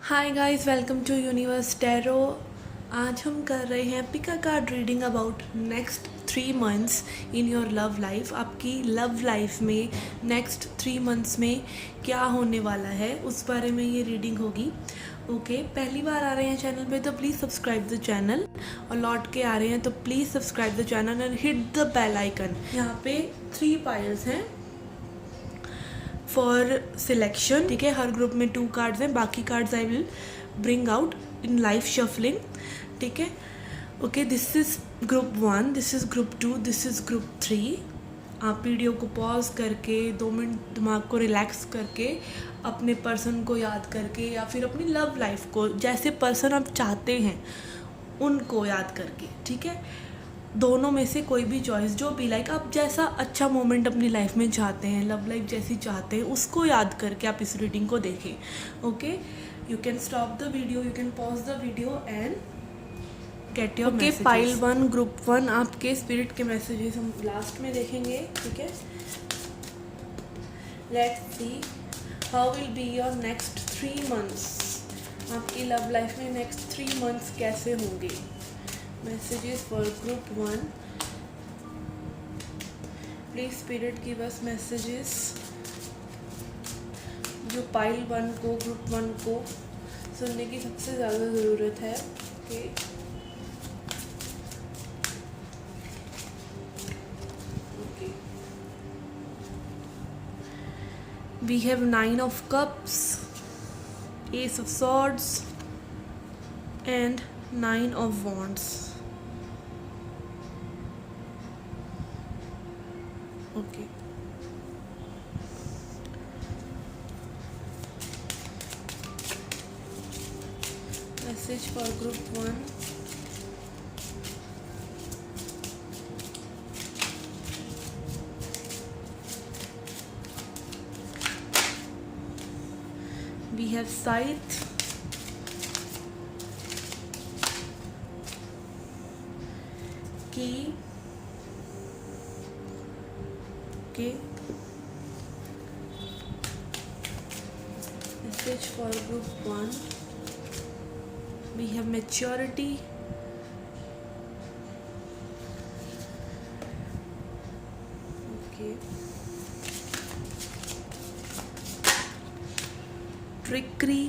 Hi guys, welcome to universe tarot. आज हम कर रहे हैं pick a card reading about next 3 months in your love life. आपकी लव लाइफ में नेक्स्ट 3 मंथ्स में क्या होने वाला है उस बारे में ये रीडिंग होगी। ओके, पहली बार आ रहे हैं चैनल पे तो प्लीज़ सब्सक्राइब द चैनल, और लौट के आ रहे हैं तो please subscribe the channel and hit the bell icon. यहाँ पे 3 पाइल्स हैं फॉर सिलेक्शन, ठीक है। हर ग्रुप में 2 कार्ड्स हैं, बाकी cards I will bring out in live shuffling, ठीक है। Okay, this is group 1, this is group 2, this is group 3। आप वीडियो को पॉज करके 2 मिनट दिमाग को रिलैक्स करके अपने पर्सन को याद करके या फिर अपनी लव लाइफ को, जैसे पर्सन आप चाहते हैं उनको याद करके, ठीक है। दोनों में से कोई भी चॉइस जो भी लाइक आप जैसा अच्छा मोमेंट अपनी लाइफ में चाहते हैं, लव लाइफ जैसी चाहते हैं, उसको याद करके आप इस रीडिंग को देखें। Okay, you can stop the video, you can pause the video and get your messages. Okay, pile 1 group 1 आपके स्पिरिट के मैसेजेस हम लास्ट में देखेंगे, ठीक है। Let's see how will be your next 3 months. आपकी लव लाइफ में next 3 months कैसे होंगे। Messages for group 1. Please spirit give us messages जो पाइल 1 को, ग्रुप 1 को सुनने की सबसे ज़्यादा ज़रूरत है। Okay, we have 9 of cups, ace of swords and 9 of wands. Okay, message for group 1. We have Scythe, Key. Okay, message for group 1. We have maturity, okay, trickery,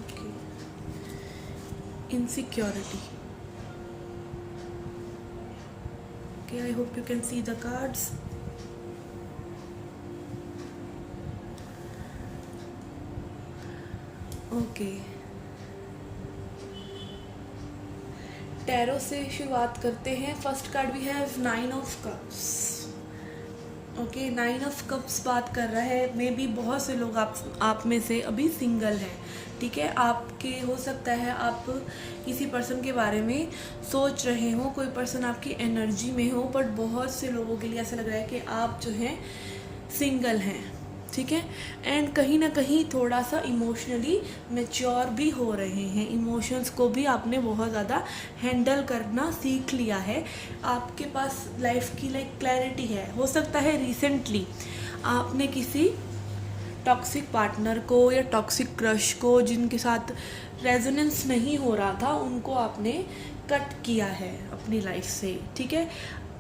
okay, insecurity. Okay, I hope you can see the cards. Okay, tarot से शुरुआत करते हैं। First card we have 9 of cups. Okay, 9 of cups बात कर रहा है may be बहुत से लोग आप में से अभी सिंगल हैं, ठीक है। आपके हो सकता है आप किसी पर्सन के बारे में सोच रहे हो, कोई पर्सन आपकी एनर्जी में हो, बट बहुत से लोगों के लिए ऐसा लग रहा है कि आप जो हैं सिंगल हैं, ठीक है। एंड कहीं ना कहीं थोड़ा सा इमोशनली मैच्योर भी हो रहे हैं, इमोशंस को भी आपने बहुत ज़्यादा हैंडल करना सीख लिया है। आपके पास लाइफ की लाइक क्लैरिटी है। हो सकता है रिसेंटली आपने किसी टॉक्सिक पार्टनर को या टॉक्सिक क्रश को जिनके साथ रेजोनेंस नहीं हो रहा था, उनको आपने कट किया है अपनी लाइफ से, ठीक है।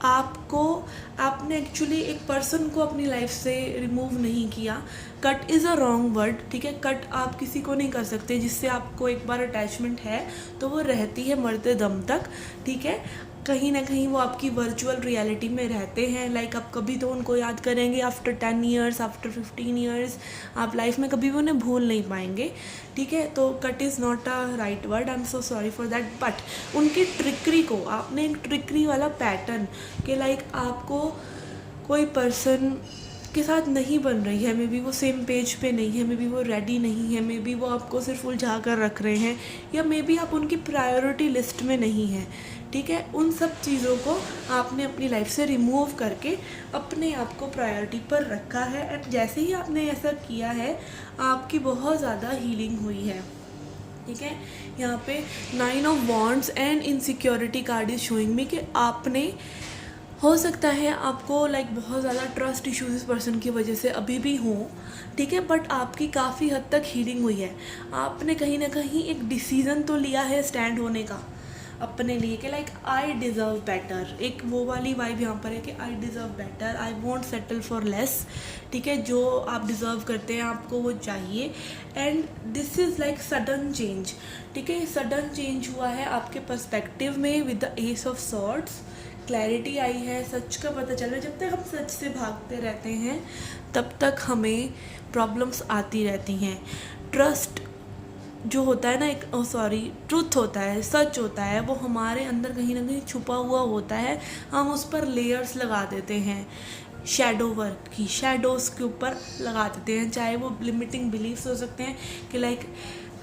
आपने एक्चुअली एक पर्सन को अपनी लाइफ से रिमूव नहीं किया। Cut is a wrong word, ठीक है। कट आप किसी को नहीं कर सकते जिससे आपको एक बार अटैचमेंट है तो वो रहती है मरते दम तक, ठीक है। कहीं ना कहीं वो आपकी वर्चुअल रियलिटी में रहते हैं। लाइक आप कभी तो उनको याद करेंगे आफ्टर 10 ईयर्स, आफ्टर 15 ईयर्स, आप लाइफ में कभी भी उन्हें भूल नहीं पाएंगे, ठीक है। तो cut is not a right word, I am so sorry for that. But उनकी ट्रिकरी को आपने एक ट्रिकरी वाला पैटर्न के लाइक आपको कोई पर्सन के साथ नहीं बन रही है, मे बी वो सेम पेज पे नहीं है, मे बी वो रेडी नहीं है, मे बी वो आपको सिर्फ उलझा कर रख रहे हैं, या मे बी आप उनकी प्रायोरिटी लिस्ट में नहीं हैं, ठीक है। उन सब चीज़ों को आपने अपनी लाइफ से रिमूव करके अपने आप को प्रायोरिटी पर रखा है। एंड जैसे ही आपने ऐसा किया है आपकी बहुत ज़्यादा हीलिंग हुई है, ठीक है। यहाँ पे 9 of wands and insecurity card is showing me कि आपने हो सकता है आपको लाइक बहुत ज़्यादा ट्रस्ट इश्यूज इस पर्सन की वजह से अभी भी हो, ठीक है, बट आपकी काफ़ी हद तक हीलिंग हुई है। आपने कहीं ना कहीं एक डिसीज़न तो लिया है स्टैंड होने का अपने लिए कि लाइक आई डिज़र्व बेटर, एक वो वाली वाइब यहाँ पर है कि I deserve better, I want settle for less, ठीक है, जो आप डिज़र्व करते हैं आपको वो चाहिए। And this is like sudden change, ठीक है, सडन चेंज हुआ है आपके पर्सपेक्टिव में with the ace of swords. Clarity आई है, सच का पता चल रहा है। जब तक हम सच से भागते रहते हैं तब तक हमें प्रॉब्लम्स आती रहती हैं। ट्रस्ट जो होता है ना, एक ट्रुथ होता है, सच होता है, वो हमारे अंदर कहीं ना कहीं छुपा हुआ होता है। हम उस पर लेयर्स लगा देते हैं, शैडो वर्क की शैडोज़ के ऊपर लगा देते हैं। चाहे वो लिमिटिंग बिलीफ्स हो सकते हैं कि लाइक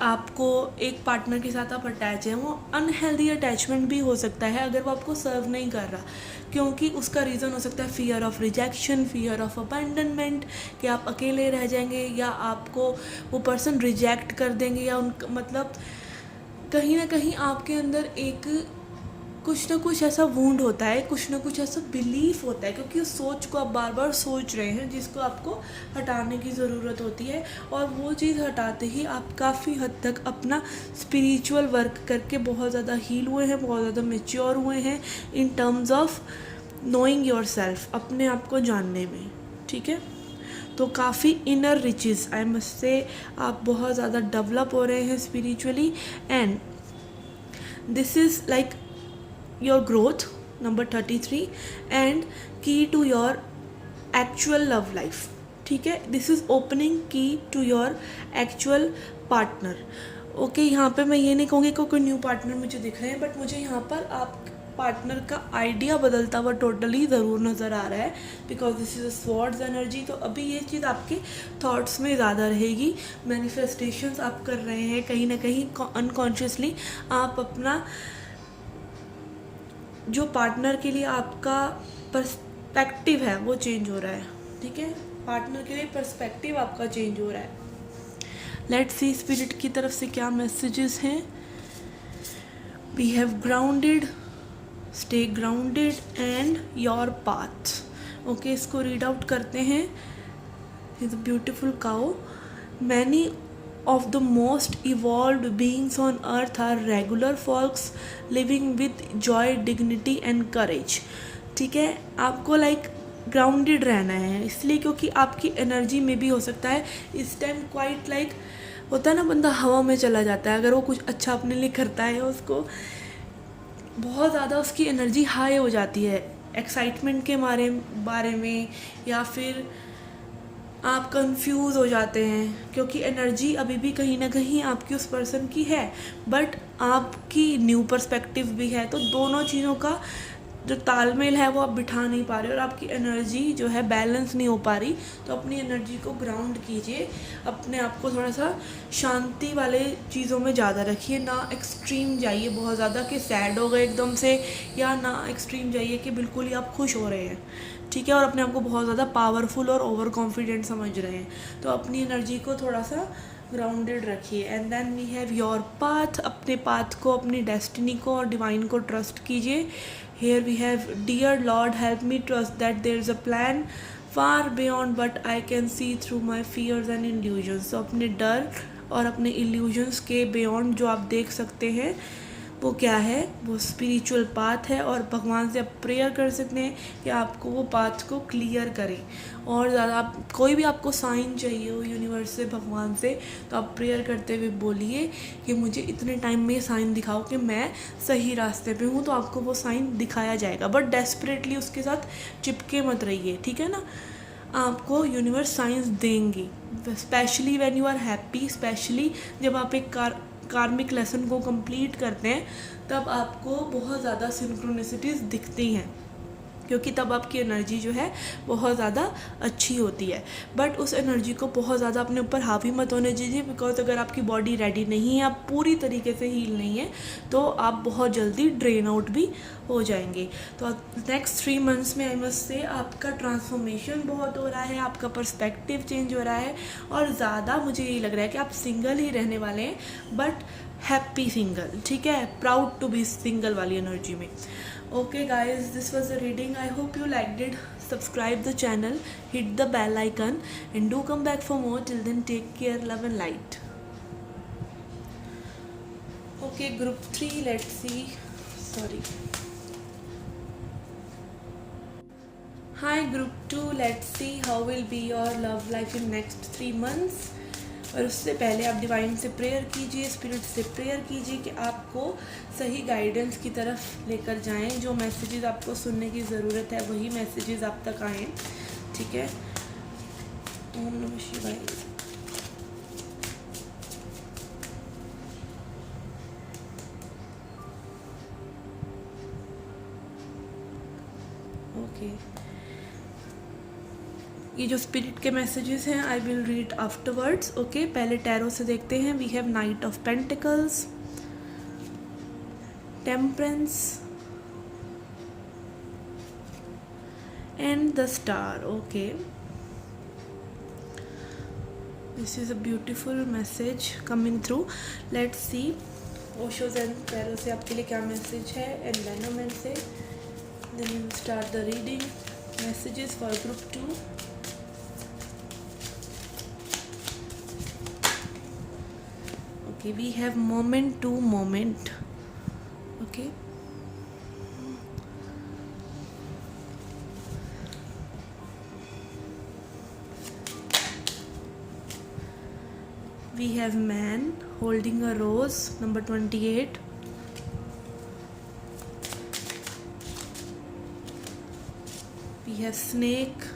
आपको एक पार्टनर के साथ आप अटैच हैं, वो अनहेल्दी अटैचमेंट भी हो सकता है अगर वो आपको सर्व नहीं कर रहा, क्योंकि उसका रीज़न हो सकता है fear of rejection, fear of abandonment, कि आप अकेले रह जाएंगे या आपको वो पर्सन रिजेक्ट कर देंगे, या उनका मतलब कहीं ना कहीं आपके अंदर एक कुछ ना कुछ ऐसा वूंड होता है, कुछ ना कुछ ऐसा बिलीफ होता है, क्योंकि उस सोच को आप बार बार सोच रहे हैं जिसको आपको हटाने की ज़रूरत होती है। और वो चीज़ हटाते ही आप काफ़ी हद तक अपना स्पिरिचुअल वर्क करके बहुत ज़्यादा हील हुए हैं, बहुत ज़्यादा मेच्योर हुए हैं in terms of knowing your self, अपने आप को जानने में, ठीक है। तो काफ़ी inner riches, I must say, आप बहुत ज़्यादा डेवलप हो रहे हैं spiritually. And this is like your growth, number 33, and key to your actual love life, ठीक है। This is opening key to your actual partner. Okay, यहाँ पे मैं ये नहीं कहूँगी कि कोई न्यू पार्टनर मुझे दिख रहे हैं, बट मुझे यहाँ पर आप पार्टनर का आइडिया बदलता हुआ टोटली ज़रूर नज़र आ रहा है, because this is a swords energy. तो अभी ये चीज़ आपके थॉट्स में ज़्यादा रहेगी, मैनिफेस्टेशंस आप कर रहे हैं कहीं ना कहीं अनकॉन्शियसली। आप अपना जो पार्टनर के लिए आपका पर्सपेक्टिव है वो चेंज हो रहा है, ठीक है, पार्टनर के लिए पर्सपेक्टिव आपका चेंज हो रहा है। लेट्स सी स्पिरिट की तरफ से क्या मैसेजेस हैं। We have grounded, stay grounded and your path. Okay, इसको रीड आउट करते हैं। Is a beautiful cow. Many of the most evolved beings on earth are regular folks living with joy, dignity and courage, ठीक है। आपको like grounded रहना है, इसलिए क्योंकि आपकी एनर्जी में भी हो सकता है इस टाइम क्वाइट लाइक होता है ना, बंदा हवा में चला जाता है अगर वो कुछ अच्छा अपने लिए करता है, उसको बहुत ज़्यादा उसकी एनर्जी हाई हो जाती है एक्साइटमेंट के बारे में, या फिर आप कंफ्यूज हो जाते हैं क्योंकि एनर्जी अभी भी कहीं ना कहीं आपकी उस पर्सन की है, बट आपकी न्यू पर्सपेक्टिव भी है। तो दोनों चीज़ों का जो तालमेल है वो आप बिठा नहीं पा रहे और आपकी एनर्जी जो है बैलेंस नहीं हो पा रही। तो अपनी एनर्जी को ग्राउंड कीजिए, अपने आप को थोड़ा सा शांति वाले चीज़ों में ज़्यादा रखिए, ना एक्सट्रीम जाइए बहुत ज़्यादा कि सैड हो गए एकदम से, या ना एक्सट्रीम जाइए कि बिल्कुल ही आप खुश हो रहे हैं, ठीक है, और अपने आप को बहुत ज़्यादा पावरफुल और ओवर कॉन्फिडेंट समझ रहे हैं। तो अपनी एनर्जी को थोड़ा सा ग्राउंडेड रखिए। And then we have your path, अपने पाथ को, अपनी डेस्टिनी को और डिवाइन को ट्रस्ट कीजिए। Here we have, dear Lord, help me trust that there is a plan far beyond what I can see through my fears and illusions. तो अपने डर और अपने illusions के beyond जो आप देख सकते हैं वो क्या है, वो स्पिरिचुअल पाथ है। और भगवान से आप प्रेयर कर सकते हैं कि आपको वो पाथ को क्लियर करें। और ज़्यादा आप कोई भी आपको साइन चाहिए हो यूनिवर्स से, भगवान से, तो आप प्रेयर करते हुए बोलिए कि मुझे इतने टाइम में साइन दिखाओ कि मैं सही रास्ते पे हूँ, तो आपको वो साइन दिखाया जाएगा। बट डेस्परेटली उसके साथ चिपके मत रहिए, ठीक है ना। आपको यूनिवर्स साइंस देंगी, specially when you are happy, specially जब आप एक कार्मिक लेसन को कंप्लीट करते हैं, तब आपको बहुत ज़्यादा सिंक्रोनिसिटीज़ दिखती हैं, क्योंकि तब आपकी एनर्जी जो है बहुत ज़्यादा अच्छी होती है। बट उस एनर्जी को बहुत ज़्यादा अपने ऊपर हावी मत होने दीजिए, बिकॉज अगर आपकी बॉडी रेडी नहीं है, आप पूरी तरीके से हील नहीं है, तो आप बहुत जल्दी ड्रेन आउट भी हो जाएंगे। तो नेक्स्ट 3 मंथ्स में आई मस्ट से आपका ट्रांसफॉर्मेशन बहुत हो रहा है, आपका पर्सपेक्टिव चेंज हो रहा है, और ज़्यादा मुझे यही लग रहा है कि आप सिंगल ही रहने वाले हैं, बट हैप्पी सिंगल, ठीक है, प्राउड टू बी सिंगल वाली एनर्जी में। Okay guys, this was the reading. I hope you liked it. Subscribe the channel, hit the bell icon, and do come back for more. Till then, take care, love and light. Okay, group 3, let's see. Sorry. Hi group 2, let's see how will be your love life in next 3 months. और उससे पहले आप divine से prayer कीजिए, spirit से prayer कीजिए कि आपको सही गाइडेंस की तरफ लेकर जाएं. जो मैसेजेस आपको सुनने की ज़रूरत है वही मैसेजेस आप तक आएँ. ठीक है. ओम नमः शिवाय. ओके, ये जो स्पिरिट के मैसेजेस हैं I will read afterwards. Okay, पहले टैरो से देखते हैं. We have knight of pentacles, temperance and the star. Okay, this is a beautiful message coming through. Let's see Osho's and tarot से आपके लिए क्या मैसेज है, एंड लेनोमेन से. Then we will start the reading. Messages for group 2. Okay, we have moment to moment. Okay, we have man holding a rose, number 28. We have snake.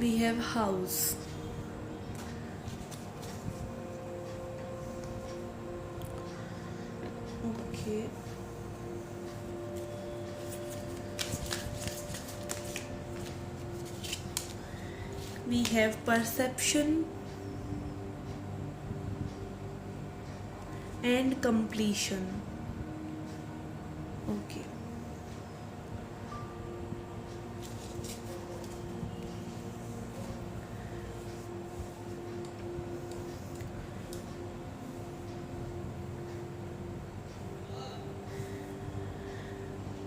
We have house. Okay. We have perception and completion. Okay.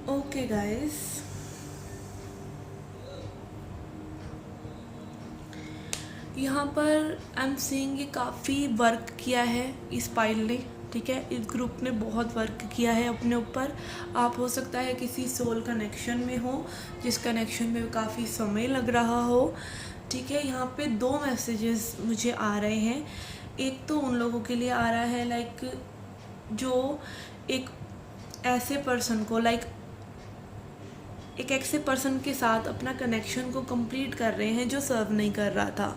Okay guys, यहाँ पर I am seeing ये काफ़ी work किया है इस pile ने. ठीक है, इस ग्रुप ने बहुत वर्क किया है अपने ऊपर. आप हो सकता है किसी सोल कनेक्शन में हो जिस कनेक्शन में काफ़ी समय लग रहा हो. ठीक है, यहाँ पे 2 मैसेजेस मुझे आ रहे हैं. एक तो उन लोगों के लिए आ रहा है लाइक जो एक ऐसे पर्सन को एक ऐसे पर्सन के साथ अपना कनेक्शन को कंप्लीट कर रहे हैं जो सर्व नहीं कर रहा था.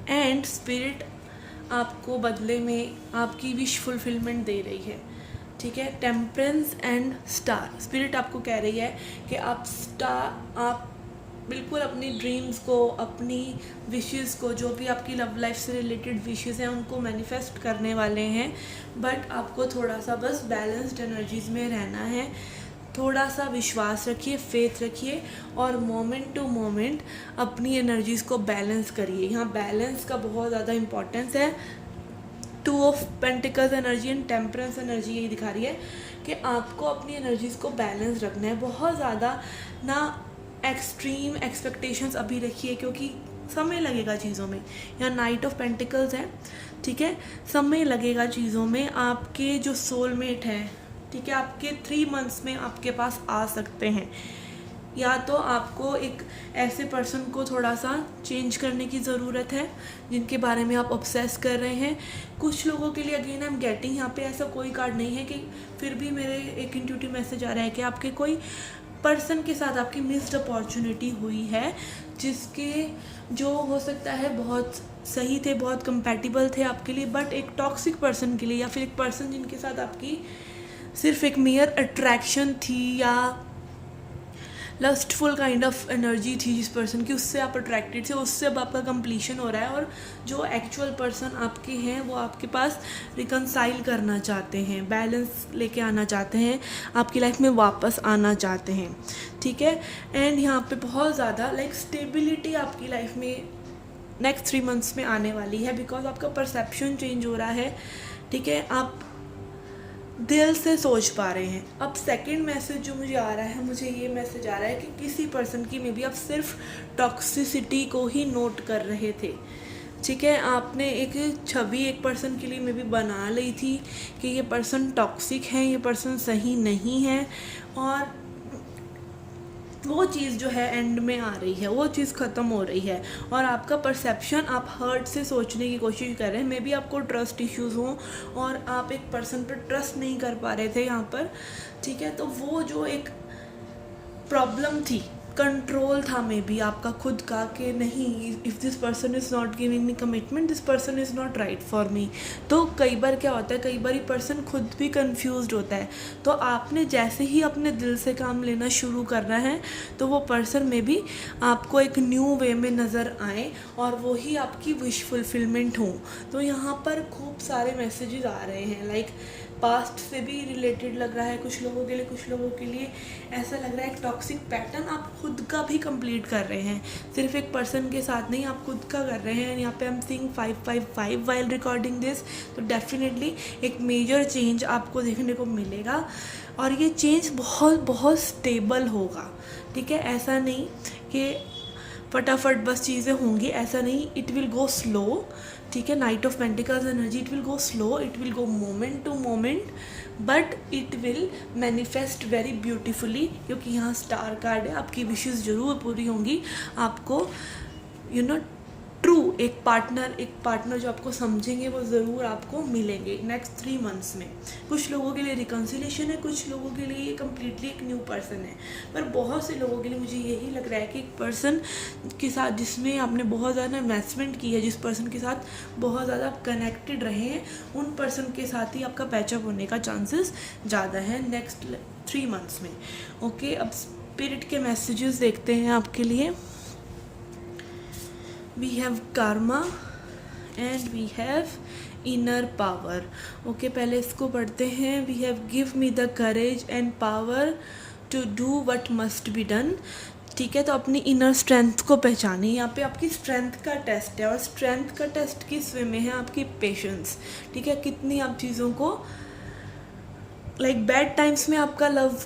एंड स्पिरिट आपको बदले में आपकी विश फुलफिलमेंट दे रही है. ठीक है, टेम्परेंस एंड स्टार. स्पिरिट आपको कह रही है कि आप बिल्कुल अपनी ड्रीम्स को, अपनी विशेस को, जो भी आपकी लव लाइफ से रिलेटेड विशेस हैं उनको मैनिफेस्ट करने वाले हैं. बट आपको थोड़ा सा बस बैलेंस्ड एनर्जीज में रहना है. थोड़ा सा विश्वास रखिए, फेथ रखिए और मोमेंट टू मोमेंट अपनी एनर्जीज़ को बैलेंस करिए. यहाँ बैलेंस का बहुत ज़्यादा इम्पोर्टेंस है. 2 of pentacles energy and temperance energy यही दिखा रही है कि आपको अपनी एनर्जीज़ को बैलेंस रखना है. बहुत ज़्यादा ना एक्सट्रीम एक्सपेक्टेशंस अभी रखिए क्योंकि समय लगेगा चीज़ों में. यहाँ नाइट ऑफ पेंटिकल्स है. ठीक है, समय लगेगा चीज़ों में. आपके जो सोलमेट हैं, ठीक है, आपके 3 मंथ्स में आपके पास आ सकते हैं. या तो आपको एक ऐसे पर्सन को थोड़ा सा चेंज करने की ज़रूरत है जिनके बारे में आप ऑब्सेस कर रहे हैं. कुछ लोगों के लिए अगेन आई एम गेटिंग, यहाँ पे ऐसा कोई कार्ड नहीं है कि फिर भी मेरे एक इंट्यूटिव मैसेज आ रहा है कि आपके कोई पर्सन के साथ आपकी मिस्ड अपॉर्चुनिटी हुई है जिसके जो हो सकता है बहुत सही थे, बहुत कंपैटिबल थे आपके लिए, बट एक टॉक्सिक पर्सन के लिए या फिर एक पर्सन जिनके साथ आपकी सिर्फ एक मेयर अट्रैक्शन थी या लस्टफुल काइंड ऑफ एनर्जी थी जिस पर्सन की, उससे आप अट्रैक्टेड थे, उससे अब आपका कंप्लीशन हो रहा है. और जो एक्चुअल पर्सन आपके हैं वो आपके पास रिकनसाइल करना चाहते हैं, बैलेंस लेके आना चाहते हैं, आपकी लाइफ में वापस आना चाहते हैं. ठीक है, एंड यहाँ पे बहुत ज़्यादा लाइक स्टेबिलिटी आपकी लाइफ में नेक्स्ट 3 मंथ्स में आने वाली है, बिकॉज आपका परसेप्शन चेंज हो रहा है, ठीक है, आप दिल से सोच पा रहे हैं। अब सेकंड मैसेज जो मुझे आ रहा है, मुझे ये मैसेज आ रहा है कि किसी पर्सन की मे बी आप सिर्फ टॉक्सिसिटी को ही नोट कर रहे थे, ठीक है, आपने एक छवि एक पर्सन के लिए मे बी बना ली थी कि ये पर्सन टॉक्सिक है, ये पर्सन सही नहीं है, और वो चीज़ जो है एंड में आ रही है, वो चीज़ ख़त्म हो रही है, और आपका परसेप्शन आप हर्ट से सोचने की कोशिश कर रहे हैं। मे बी आपको ट्रस्ट इश्यूज़ हों और आप एक पर्सन पर ट्रस्ट नहीं कर पा रहे थे यहाँ पर, ठीक है, तो वो जो एक प्रॉब्लम थी, कंट्रोल था मे बी आपका खुद का कि नहीं, if this person is not giving me commitment, this person is not right for me. तो कई बार क्या होता है, कई बार पर्सन खुद भी कंफ्यूज्ड होता है, तो आपने जैसे ही अपने दिल से काम लेना शुरू करना है तो वो पर्सन में भी आपको एक न्यू वे में नज़र आए और वो ही आपकी विश फुलफिलमेंट हो। तो यहाँ पर खूब सारे मैसेजेस आ रहे हैं, लाइक पास्ट से भी रिलेटेड लग रहा है कुछ लोगों के लिए, कुछ लोगों के लिए ऐसा लग रहा है एक टॉक्सिक पैटर्न आप खुद का भी कंप्लीट कर रहे हैं, सिर्फ एक पर्सन के साथ नहीं, आप खुद का कर रहे हैं। यहाँ पे हम सीइंग 555 वाइल रिकॉर्डिंग दिस, तो डेफिनेटली एक मेजर चेंज आपको देखने को मिलेगा, और ये चेंज बहुत बहुत स्टेबल होगा, ठीक है, ऐसा नहीं कि फटाफट बस चीज़ें होंगी, ऐसा नहीं, इट विल गो स्लो, ठीक है, knight of pentacles energy, it will go slow, it will go moment to moment, but it will manifest very beautifully, क्योंकि यहाँ स्टार कार्ड है, आपकी विशेस जरूर पूरी होंगी, आपको यू नो ट्रू एक पार्टनर जो आपको समझेंगे वो ज़रूर आपको मिलेंगे नेक्स्ट 3 मंथ्स में। कुछ लोगों के लिए रिकन्सिलेशन है, कुछ लोगों के लिए ये कम्प्लीटली एक न्यू पर्सन है, पर बहुत से लोगों के लिए मुझे यही लग रहा है कि एक पर्सन के साथ जिसमें आपने बहुत ज़्यादा इन्वेस्टमेंट की है, जिस पर्सन के साथ बहुत ज़्यादा कनेक्टेड रहे हैं, उन पर्सन के साथ ही आपका पैचअप होने का चांसेस ज़्यादा है नेक्स्ट 3 मंथ्स में। ओके, अब स्पिरिट के मैसेजेस देखते हैं आपके लिए। We have karma and we have inner power. Okay, पहले इसको पढ़ते हैं। We have give me the courage and power to do what must be done. ठीक है, तो अपनी इनर स्ट्रेंथ को पहचानिए। यहाँ पे आपकी स्ट्रेंथ का टेस्ट है, और स्ट्रेंथ का टेस्ट किस वे में है, आपकी पेशेंस, ठीक है, कितनी आप चीज़ों को लाइक बैड टाइम्स में आपका लव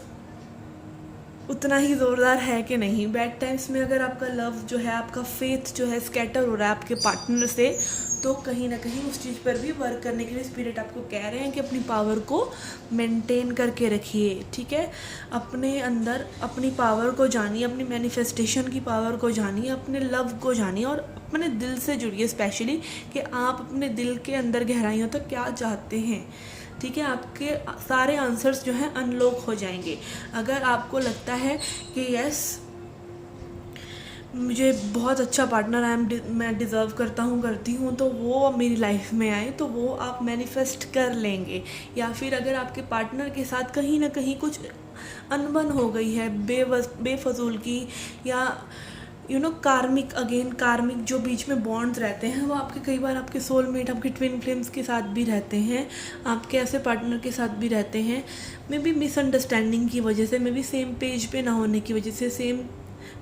उतना ही ज़ोरदार है कि नहीं, बैड टाइम्स में अगर आपका लव जो है, आपका फेथ जो है स्कैटर हो रहा है आपके पार्टनर से, तो कहीं ना कहीं उस चीज़ पर भी वर्क करने के लिए स्पिरिट आपको कह रहे हैं कि अपनी पावर को मेंटेन करके रखिए, ठीक है, अपने अंदर अपनी पावर को जानिए, अपनी मैनिफेस्टेशन की पावर को जानिए, अपने लव को जानिए, और अपने दिल से जुड़िए स्पेशली कि आप अपने दिल के अंदर गहराइयों तक क्या चाहते हैं, ठीक है, आपके सारे आंसर्स जो हैं अनलॉक हो जाएंगे। अगर आपको लगता है कि यस मुझे बहुत अच्छा पार्टनर मैं डिज़र्व करती हूँ, तो वो मेरी लाइफ में आए, तो वो आप मैनिफेस्ट कर लेंगे। या फिर अगर आपके पार्टनर के साथ कहीं ना कहीं कुछ अनबन हो गई है बेफजूल की, या कार्मिक जो बीच में बॉन्ड्स रहते हैं, वो आपके कई बार आपके सोलमेट, आपके ट्विन फ्लेम्स के साथ भी रहते हैं, आपके ऐसे पार्टनर के साथ भी रहते हैं, मे बी मिसअंडरस्टैंडिंग की वजह से, मे बी सेम पेज पे ना होने की वजह से, सेम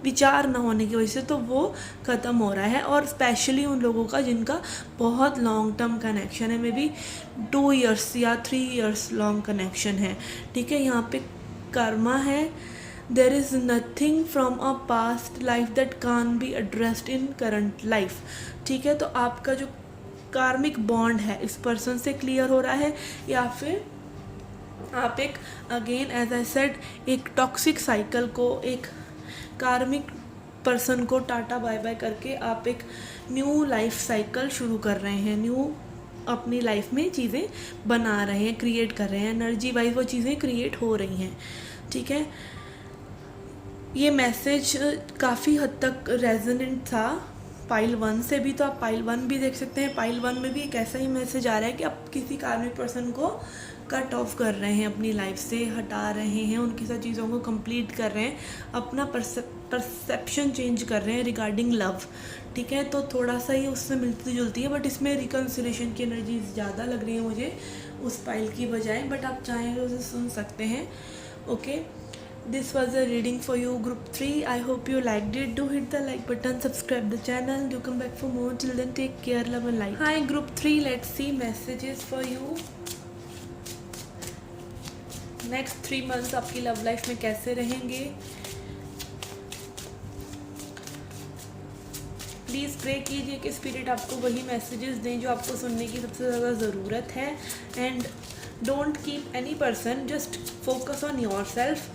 विचार ना होने की वजह से, तो वो ख़त्म हो रहा है। और स्पेशली उन लोगों का जिनका बहुत लॉन्ग टर्म कनेक्शन है, मे बी 2 years या 3 years लॉन्ग कनेक्शन है, ठीक है, यहाँ पे कर्मा है। There is nothing from a past life that can't be addressed in current life, ठीक है, तो आपका जो कार्मिक बॉन्ड है इस पर्सन से क्लियर हो रहा है, या फिर आप एक अगेन एज आई सेड एक टॉक्सिक साइकिल को, एक कार्मिक पर्सन को टाटा बाय बाय करके आप एक न्यू लाइफ साइकिल शुरू कर रहे हैं, न्यू अपनी लाइफ में चीज़ें बना रहे हैं, क्रिएट कर रहे हैं, एनर्जी वाइज वो चीज़ें क्रिएट हो रही हैं, ठीक है। ये मैसेज काफ़ी हद तक रेजोनेंट था पाइल 1 से भी, तो आप पाइल 1 भी देख सकते हैं। पाइल 1 में भी एक ऐसा ही मैसेज आ रहा है कि आप किसी कार्मिक पर्सन को कट ऑफ कर रहे हैं, अपनी लाइफ से हटा रहे हैं, उनकी सारी चीज़ों को कंप्लीट कर रहे हैं, अपना परसेप्शन चेंज कर रहे हैं रिगार्डिंग लव, ठीक है, तो थोड़ा सा ही उससे मिलती जुलती है, बट इसमें रिकन्सिलेशन की एनर्जी ज़्यादा लग रही है मुझे उस पाइल की बजाय, बट आप चाहें तो उसे सुन सकते हैं। Okay, this was a reading for you, group 3. I hope you liked it. Do hit the like button, subscribe the channel, do come back for more. Till then, take care, love and light. Hi group 3, let's see messages for you. Next 3 months आपकी love life में कैसे रहेंगे? Please pray कीजिए कि spirit आपको वही messages दें जो आपको सुनने की सबसे ज़्यादा ज़रूरत है. And don't keep any person, just focus on your self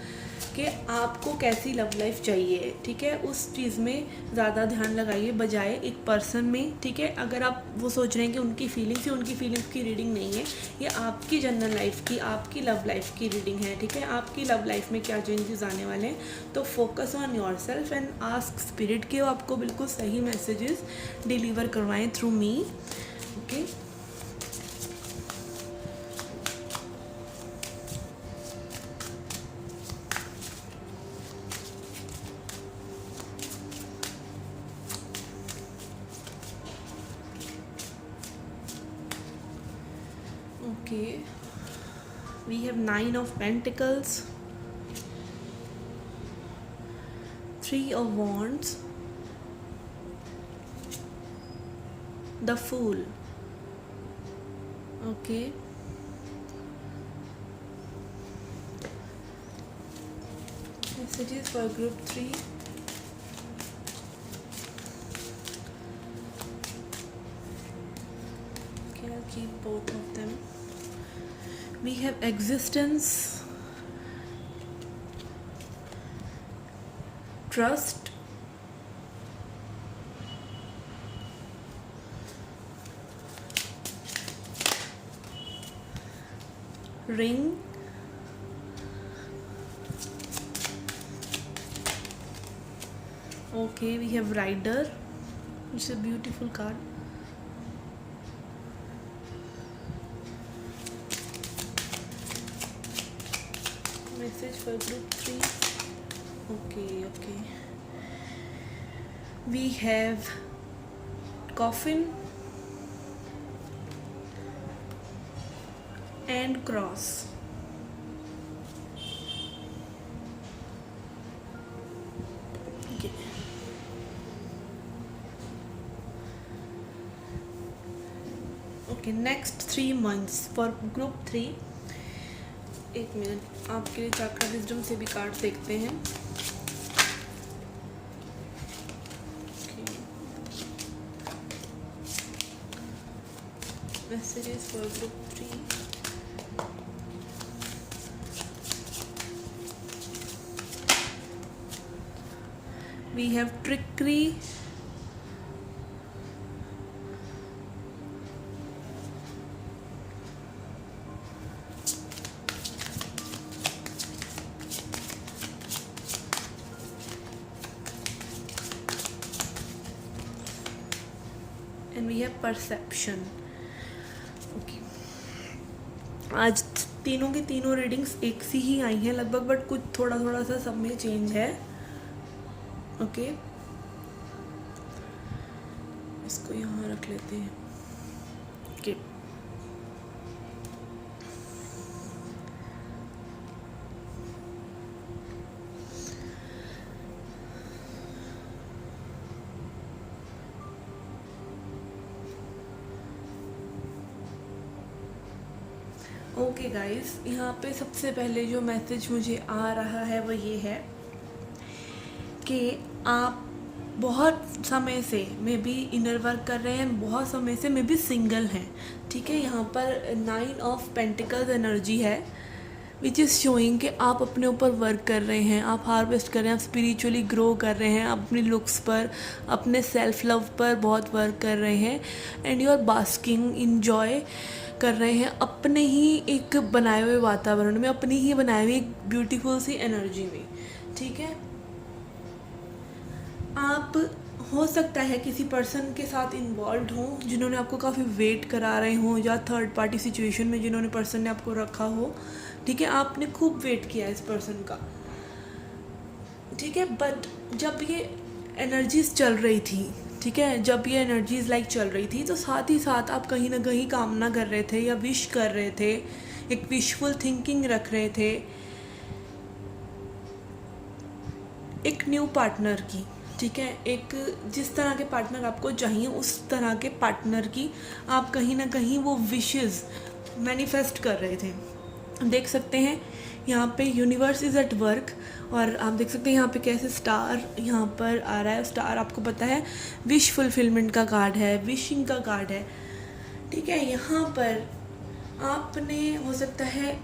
कि आपको कैसी लव लाइफ चाहिए. ठीक है, उस चीज़ में ज़्यादा ध्यान लगाइए बजाय एक पर्सन में. ठीक है, अगर आप वो सोच रहे हैं कि उनकी फीलिंग्स की रीडिंग नहीं है, ये आपकी जनरल लाइफ की, आपकी लव लाइफ की रीडिंग है. ठीक है, आपकी लव लाइफ में क्या चेंजेस आने वाले हैं. तो focus on your self and ask spirit कि वो आपको बिल्कुल सही मैसेजेस डिलीवर करवाएं through me. Okay, okay, we have 9 of Pentacles, 3 of Wands, the Fool. Okay, messages for group 3. Okay, I'll keep both of them. We have existence, trust, ring, okay, we have rider, it's a beautiful card. Message for group 3. Okay, we have coffin and cross. Okay, next 3 months for group 3. एक minute, आपके लिए chakra wisdom से भी card देखते हैं. Messages for group 3. We have trickery, and we have perception. Okay, आज तीनों की तीनों रीडिंग्स एक सी ही आई हैं लगभग, बट कुछ थोड़ा थोड़ा सा सब में चेंज है. ओके, इसको यहाँ रख लेते हैं. ओके, ओके गाइस, यहाँ पे सबसे पहले जो मैसेज मुझे आ रहा है वो ये है कि आप बहुत समय से मे बी इनर वर्क कर रहे हैं, बहुत समय से मे बी सिंगल हैं. ठीक है, यहाँ पर 9 ऑफ पेंटिकल्स एनर्जी है विच इज़ शोइंग कि आप अपने ऊपर वर्क कर रहे हैं, आप हार्वेस्ट कर रहे हैं, आप स्पिरिचुअली ग्रो कर रहे हैं, अपनी लुक्स पर, अपने सेल्फ लव पर बहुत वर्क कर रहे हैं. And you are basking, enjoy कर रहे हैं अपने ही एक बनाए हुए वातावरण में, अपनी ही बनाई हुई एक ब्यूटीफुल सी एनर्जी में. ठीक है, आप हो सकता है किसी पर्सन के साथ इन्वॉल्व हों जिन्होंने आपको काफ़ी वेट करा रहे हों, या थर्ड पार्टी सिचुएशन में जिन्होंने पर्सन ने आपको रखा हो. ठीक है, आपने खूब वेट किया इस पर्सन का. ठीक है, बट जब ये एनर्जीज चल रही थी, ठीक है, जब ये एनर्जीज लाइक चल रही थी, तो साथ ही साथ आप कहीं ना कहीं कामना कर रहे थे या विश कर रहे थे, एक विशफुल थिंकिंग रख रहे थे एक न्यू पार्टनर की, ठीक है, एक जिस तरह के पार्टनर आपको चाहिए उस तरह के पार्टनर की आप कहीं ना कहीं वो विशेस मैनिफेस्ट कर रहे थे। देख सकते हैं यहाँ पे यूनिवर्स इज़ एट वर्क, और आप देख सकते हैं यहाँ पे कैसे स्टार यहाँ पर आ रहा है। स्टार आपको पता है विश फुलफिलमेंट का कार्ड है, विशिंग का कार्ड है, ठीक है। यहाँ पर आपने हो सकता है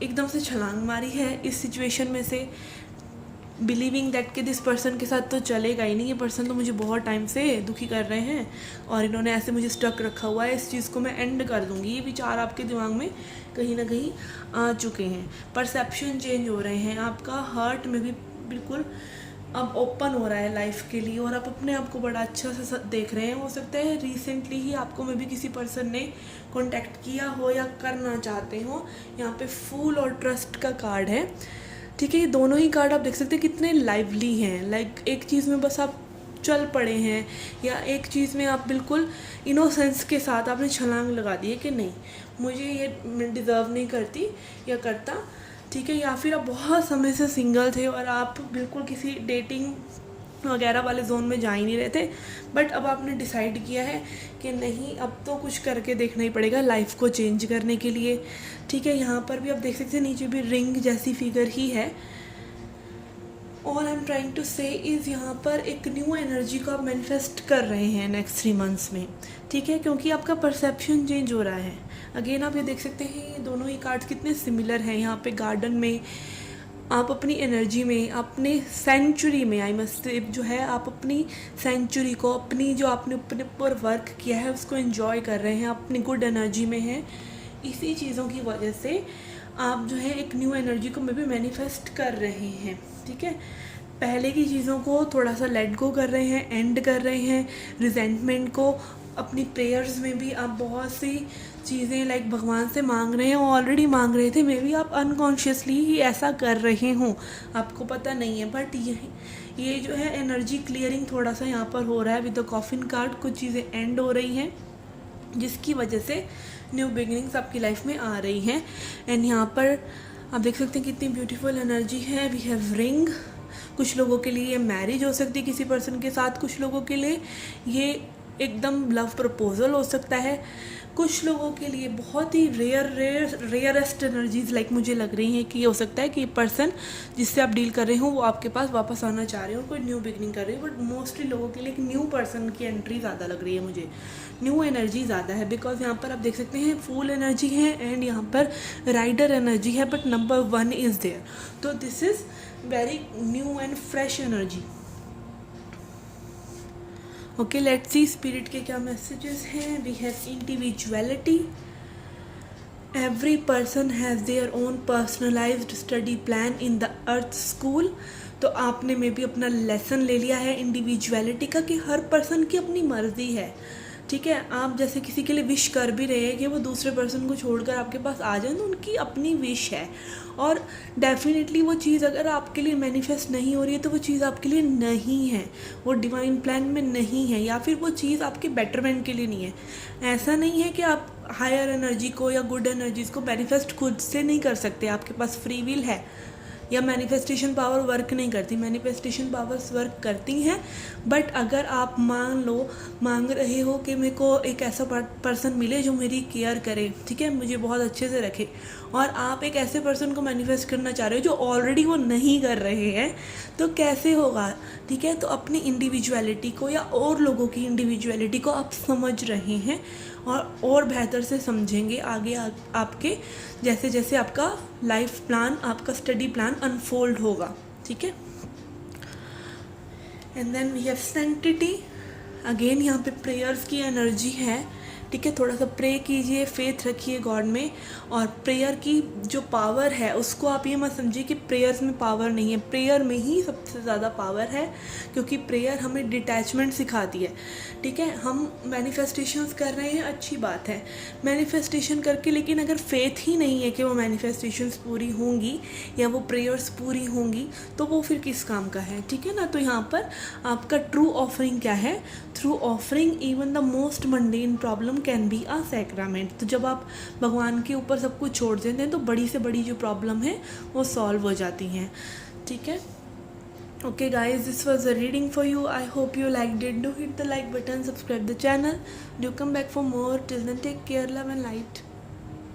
एकदम से छलांग मारी है इस सिचुएशन में से, बिलीविंग दैट कि दिस पर्सन के साथ तो चलेगा ही नहीं, ये पर्सन तो मुझे बहुत टाइम से दुखी कर रहे हैं और इन्होंने ऐसे मुझे स्टक रखा हुआ है, इस चीज़ को मैं एंड कर दूँगी। ये विचार आपके दिमाग में कहीं ना कहीं आ चुके हैं। परसेप्शन चेंज हो रहे हैं, आपका हार्ट में भी बिल्कुल अब ओपन हो रहा है लाइफ के लिए, और आप अपने आप को बड़ा अच्छा से देख रहे हैं। हो सकता है रिसेंटली ही आपको में भी किसी पर्सन ने कांटेक्ट किया हो या करना चाहते हो। यहाँ पे फूल और ट्रस्ट का कार्ड है, ठीक है। ये दोनों ही कार्ड आप देख सकते हैं कितने लाइवली हैं, लाइक एक चीज़ में बस आप चल पड़े हैं, या एक चीज़ में आप बिल्कुल इनोसेंस के साथ आपने छलांग लगा दी है कि नहीं मुझे ये मैं डिज़र्व नहीं करती या करता, ठीक है। या फिर आप बहुत समय से सिंगल थे और आप बिल्कुल किसी डेटिंग वगैरह वाले जोन में जा ही नहीं रहे थे, बट अब आपने डिसाइड किया है कि नहीं अब तो कुछ करके देखना ही पड़ेगा लाइफ को चेंज करने के लिए, ठीक है। यहाँ पर भी आप देख सकते हैं नीचे भी रिंग जैसी फिगर ही है। All I am trying to say is यहाँ पर एक न्यू एनर्जी को आप मैनिफेस्ट कर रहे हैं नेक्स्ट 3 मंथ्स में, ठीक है, क्योंकि आपका परसेप्शन चेंज हो रहा है। अगेन आप ये देख सकते हैं ये दोनों ही कार्ड्स कितने सिमिलर हैं। यहाँ पे गार्डन में आप अपनी एनर्जी में, अपने सेंचुरी में, आई मस्ट से जो है आप अपनी सेंचुरी को, अपनी जो आपने अपने ऊपर वर्क किया है उसको एंजॉय कर रहे हैं, अपनी गुड एनर्जी में हैं। इसी चीज़ों की वजह से आप जो है एक न्यू एनर्जी को में भी मैनिफेस्ट कर रहे हैं, ठीक है। पहले की चीज़ों को थोड़ा सा लेट गो कर रहे हैं, एंड कर रहे हैं, रिजेंटमेंट को। अपनी प्रेयर्स में भी आप बहुत सी चीज़ें लाइक भगवान से मांग रहे हैं, ऑलरेडी मांग रहे थे, मे बी आप अनकॉन्शियसली ही ऐसा कर रहे हों, आपको पता नहीं है। बट ये जो है एनर्जी क्लियरिंग थोड़ा सा यहाँ पर हो रहा है विद द कॉफिन कार्ड। कुछ चीज़ें एंड हो रही हैं जिसकी वजह से न्यू बिगिनिंग्स आपकी लाइफ में आ रही हैं। एंड यहाँ पर आप देख सकते हैं कितनी ब्यूटीफुल एनर्जी है। वी हैव रिंग, कुछ लोगों के लिए ये मैरिज हो सकती है किसी पर्सन के साथ, कुछ लोगों के लिए ये एकदम लव प्रपोजल हो सकता है, कुछ लोगों के लिए बहुत ही रेयरेस्ट एनर्जीज लाइक मुझे लग रही हैं कि ये हो सकता है कि पर्सन जिससे आप डील कर रहे हो वो आपके पास वापस आना चाह रहे हो, कोई न्यू बिगनिंग कर रही है। बट मोस्टली लोगों के लिए एक न्यू पर्सन की एंट्री ज़्यादा लग रही है मुझे, न्यू एनर्जी ज़्यादा है। बिकॉज यहाँ पर आप देख सकते हैं फूल एनर्जी है एंड यहाँ पर राइडर एनर्जी है, बट नंबर 1 इज़ देयर, तो this is very new and fresh energy. Okay, let's see spirit के क्या मैसेजेस हैं। We have individuality, every person has their own personalised study plan in the earth school. तो आपने में भी अपना lesson ले लिया है इंडिविजुअलिटी का कि हर पर्सन की अपनी मर्जी है, ठीक है। आप जैसे किसी के लिए विश कर भी रहे हैं कि वो दूसरे पर्सन को छोड़कर आपके पास आ जाए, तो उनकी अपनी विश है, और डेफिनेटली वो चीज़ अगर आपके लिए मैनिफेस्ट नहीं हो रही है तो वो चीज़ आपके लिए नहीं है, वो डिवाइन प्लान में नहीं है, या फिर वो चीज़ आपके बेटरमेंट के लिए नहीं है। ऐसा नहीं है कि आप हायर एनर्जी को या गुड एनर्जीज़ को मैनिफेस्ट खुद से नहीं कर सकते, आपके पास फ्री विल है, या मैनिफेस्टेशन पावर वर्क नहीं करती। मैनिफेस्टेशन पावर्स वर्क करती हैं, बट अगर आप मांग रहे हो कि मेरे को एक ऐसा पर्सन मिले जो मेरी केयर करे, ठीक है, मुझे बहुत अच्छे से रखे, और आप एक ऐसे पर्सन को मैनिफेस्ट करना चाह रहे हो जो ऑलरेडी वो नहीं कर रहे हैं, तो कैसे होगा, ठीक है। तो अपनी इंडिविजुअलिटी को या और लोगों की इंडिविजुअलिटी को आप समझ रहे हैं और बेहतर से समझेंगे आगे आपके जैसे जैसे आपका लाइफ प्लान, आपका स्टडी प्लान अनफोल्ड होगा, ठीक है। And then we have sanctity, again यहाँ पे प्रेयर्स की एनर्जी है, ठीक है। थोड़ा सा प्रे कीजिए, फेथ रखिए गॉड में, और प्रेयर की जो पावर है उसको आप ये मत समझिए कि प्रेयर्स में पावर नहीं है, प्रेयर में ही सबसे ज़्यादा पावर है, क्योंकि प्रेयर हमें डिटैचमेंट सिखाती है, ठीक है। हम मैनिफेस्टेशंस कर रहे हैं, अच्छी बात है, मैनिफेस्टेशन करके, लेकिन अगर फेथ ही नहीं है कि वो मैनिफेस्टेशंस पूरी होंगी या वो प्रेयर्स पूरी होंगी, तो वो फिर किस काम का है, ठीक है ना। तो यहाँ पर आपका ट्रू ऑफरिंग क्या है, through offering even the most mundane problem can be a sacrament. तो जब आप भगवान के ऊपर सब कुछ छोड़ देते हैं तो बड़ी से बड़ी जो प्रॉब्लम है वो सॉल्व हो जाती हैं, ठीक है। Okay guys, this was a reading for you. I hope you liked it. Do hit the like button, subscribe the channel. Do come back for more. Till then, take care, love and light.